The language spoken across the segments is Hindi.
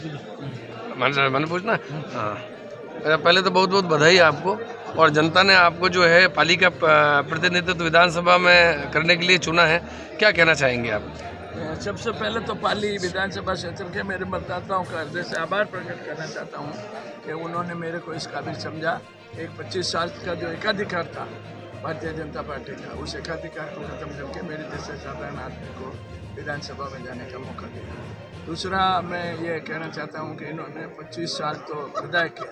मैंने पूछना। हाँ, पहले तो बहुत बहुत बधाई आपको। और जनता ने आपको जो है पाली का प्रतिनिधित्व विधानसभा में करने के लिए चुना है, क्या कहना चाहेंगे आप? सबसे पहले तो पाली विधानसभा क्षेत्र के मेरे मतदाताओं का हृदय से आभार प्रकट करना चाहता हूँ कि उन्होंने मेरे को इस काबिल समझा। एक 25 साल का जो एकाधिकार था भारतीय जनता पार्टी का, उस एकाधिकार को खत्म करके मेरे जैसे साधारण आदमी को विधानसभा में जाने का मौका दिया। दूसरा, मैं ये कहना चाहता हूँ कि इन्होंने 25 साल तो विधायक के,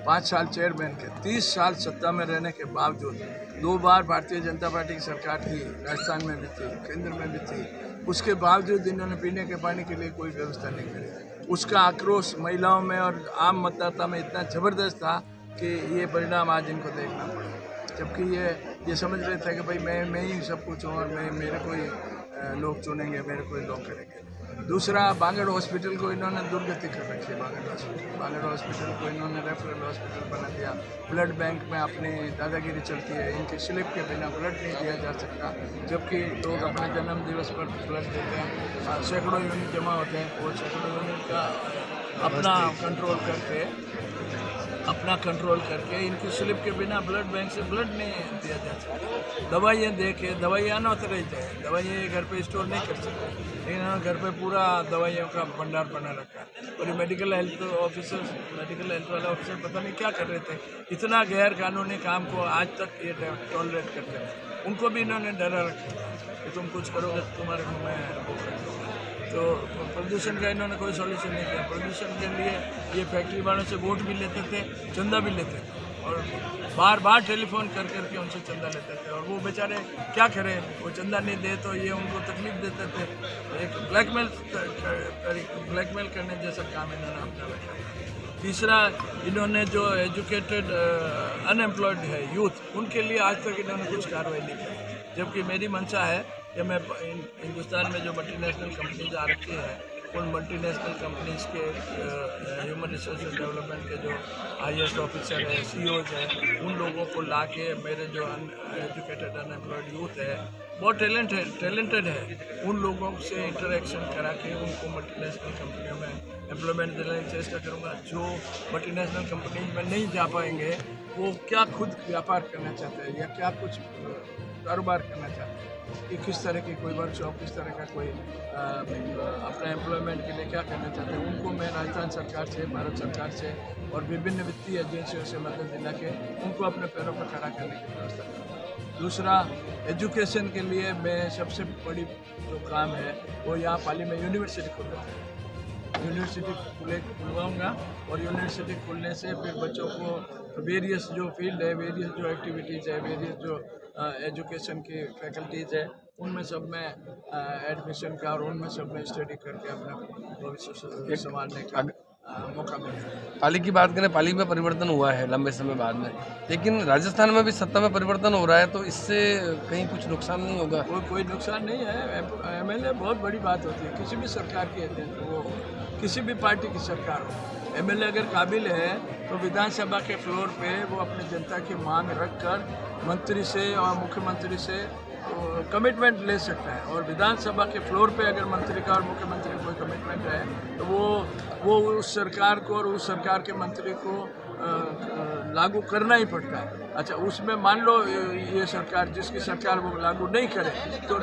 5 साल चेयरमैन के, 30 साल सत्ता में रहने के बावजूद 2 बार भारतीय जनता पार्टी की सरकार थी, राजस्थान में भी थी, केंद्र में भी थी, उसके बावजूद इन्होंने पीने के पानी के लिए कोई व्यवस्था नहीं करी। उसका आक्रोश महिलाओं में और आम मतदाता में इतना ज़बरदस्त था कि ये परिणाम आज इनको देखना पड़ा। जबकि ये समझ रहे थे कि भाई मैं ही सब कुछ हूँ और मेरे को ही लोग चुनेंगे, मेरे को ही लोग करेंगे। दूसरा, बांगड़ हॉस्पिटल को इन्होंने दुर्गति कर रखी है। बांगड़ हॉस्पिटल को इन्होंने रेफरल हॉस्पिटल बना दिया। ब्लड बैंक में अपनी दादागिरी चलती है, इनकी स्लिप के बिना ब्लड नहीं दिया जा सकता, जबकि लोग अपने जन्म दिवस पर ब्लड देते हैं। सैकड़ों यूनिट जमा होते हैं, वो सैकड़ों यूनिट का अपना कंट्रोल करके इनकी स्लिप के बिना ब्लड बैंक से ब्लड नहीं दिया जा सकता। दवाइयाँ देके, दवाइयाँ अनऑथराइज्ड है, दवाइयाँ घर पे स्टोर नहीं कर सकते, लेकिन घर पे पूरा दवाइयों का भंडार बना रखा है। और ये मेडिकल हेल्थ वाले ऑफिसर पता नहीं क्या कर रहे थे, इतना गैर कानूनी काम को आज तक ये टॉलरेट करते हैं। उनको भी इन्होंने डरा रखा कि तुम कुछ करोगे तो तुम्हारे मुँह में वो कर दूंगा। तो प्रदूषण का इन्होंने कोई सॉल्यूशन नहीं किया। प्रदूषण के लिए ये फैक्ट्री वालों से वोट भी लेते थे, चंदा भी लेते थे, और बार बार टेलीफोन कर करके उनसे चंदा लेते थे। और वो बेचारे क्या करें, वो चंदा नहीं दे तो ये उनको तकलीफ देते थे। एक ब्लैकमेल करने जैसा काम इन्होंने अपना रखा। तीसरा, इन्होंने जो एजुकेटेड अनएम्प्लॉयड है यूथ, उनके लिए आज तक इन्होंने कुछ कार्रवाई नहीं की। जबकि मेरी मंशा है कि मैं हिंदुस्तान में जो मल्टीनेशनल कंपनीज आ रखी है, उन मल्टीनेशनल कंपनीज के ह्यूमन रिसोर्स डेवलपमेंट के जो हाईएस्ट ऑफिसर है, सीईओज हैं, उन लोगों को ला के मेरे जो एजुकेटेड अनएम्प्लॉयड यूथ है, बहुत टैलेंटेड है, उन लोगों से इंटरेक्शन करा के उनको मल्टीनेशनल कंपनियों में एम्प्लॉयमेंट देने की चेष्टा करूँगा। जो मल्टीनेशनल कंपनीज में नहीं जा पाएंगे, वो क्या खुद व्यापार करना चाहते हैं या क्या कुछ कारोबार करना चाहते हैं, कि किस तरह की कोई वर्कशॉप, किस तरह का कोई अपना एम्प्लॉयमेंट के लिए क्या करना चाहते हैं, उनको मैं राजस्थान सरकार से, भारत सरकार से और विभिन्न वित्तीय एजेंसियों से मदद दिला के उनको अपने पैरों पर खड़ा करने की व्यवस्था करूँगा। दूसरा, एजुकेशन के लिए मैं सबसे बड़ी जो काम है वो यहाँ पाली में यूनिवर्सिटी खोलना है। यूनिवर्सिटी खुलवाऊँगा और यूनिवर्सिटी खुलने से फिर बच्चों को वेरियस जो फील्ड है, वेरियस जो एक्टिविटीज़ है, वेरियस जो एजुकेशन की फैकल्टीज़ है, उनमें सब में एडमिशन का और उनमें सब में स्टडी करके अपना भविष्य संभालने का मौका मिलेगा। पाली की बात करें, पाली में परिवर्तन हुआ है लंबे समय बाद में, लेकिन राजस्थान में भी सत्ता में परिवर्तन हो रहा है, तो इससे कहीं कुछ नुकसान नहीं होगा? कोई नुकसान नहीं है। एमएलए बहुत बड़ी बात होती है, किसी भी सरकार की है, तो वो किसी भी पार्टी की सरकार हो, एमएलए अगर काबिल है तो विधानसभा के फ्लोर पे वो अपनी जनता की मांग रखकर मंत्री से और मुख्यमंत्री से कमिटमेंट ले सकता है। और विधानसभा के फ्लोर पे अगर मंत्री का और मुख्यमंत्री का कोई कमिटमेंट है तो वो उस सरकार को और उस सरकार के मंत्री को लागू करना ही पड़ता है। अच्छा, उसमें मान लो ये सरकार, जिसकी सरकार वो लागू नहीं करे, तो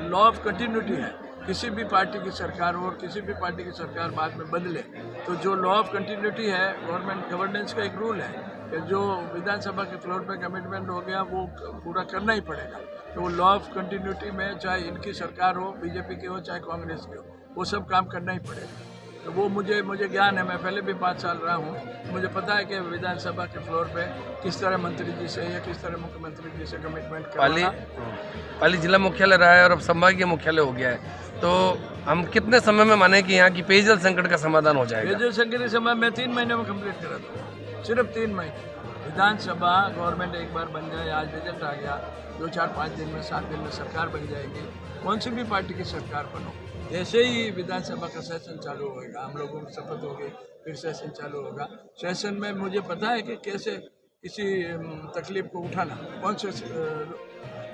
लॉ ऑफ कंटिन्यूटी है, किसी भी पार्टी की सरकार हो और किसी भी पार्टी की सरकार बाद में बदले, तो जो लॉ ऑफ कंटिन्यूटी है, गवर्नमेंट गवर्नेंस का एक रूल है कि जो विधानसभा के फ्लोर पे कमिटमेंट हो गया वो पूरा करना ही पड़ेगा। तो वो लॉ ऑफ कंटिन्यूटी में चाहे इनकी सरकार हो, बीजेपी की हो, चाहे कांग्रेस की हो, वो सब काम करना ही पड़ेगा। तो वो मुझे ज्ञान है, मैं पहले भी 5 साल रहा हूँ, तो मुझे पता है कि विधानसभा के फ्लोर पे किस तरह मंत्री जी से या किस तरह मुख्यमंत्री जी से कमिटमेंट करना। पाली जिला मुख्यालय रहा है और अब संभागीय मुख्यालय हो गया है, तो हम कितने समय में माने कि यहाँ की पेयजल संकट का समाधान हो जाएगा? पेयजल संकट के समय मैं 3 महीने में कंप्लीट करा दूँ, सिर्फ 3 महीने। विधानसभा गवर्नमेंट एक बार बन जाए, आज रिजल्ट आ गया, 2, 4, 5 दिन में, 7 दिन में सरकार बन जाएगी। कौन सी भी पार्टी की सरकार बनो, जैसे ही विधानसभा का सेशन चालू होगा, हम लोगों की शपथ होगी, फिर सेशन चालू होगा। सेशन में मुझे पता है कि कैसे किसी तकलीफ को उठाना, कौन से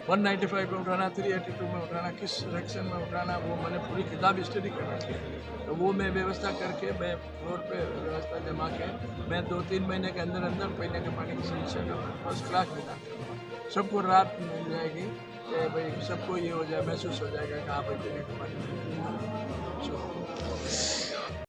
195 पे उठाना, 382 में उठाना, किस सेक्शन में उठाना, वो मैंने पूरी किताब स्टडी कर रखी है। तो वो मैं व्यवस्था करके मैं फ्लोर पे व्यवस्था जमा के मैं 2-3 महीने के अंदर अंदर पीने के पानी की समस्या का फर्स्ट क्लास निदान करूँगा। सबको राहत मिल जाएगी कि भाई सबको ये हो जाए, महसूस हो जाएगा कि हाँ भाई पीने के पानी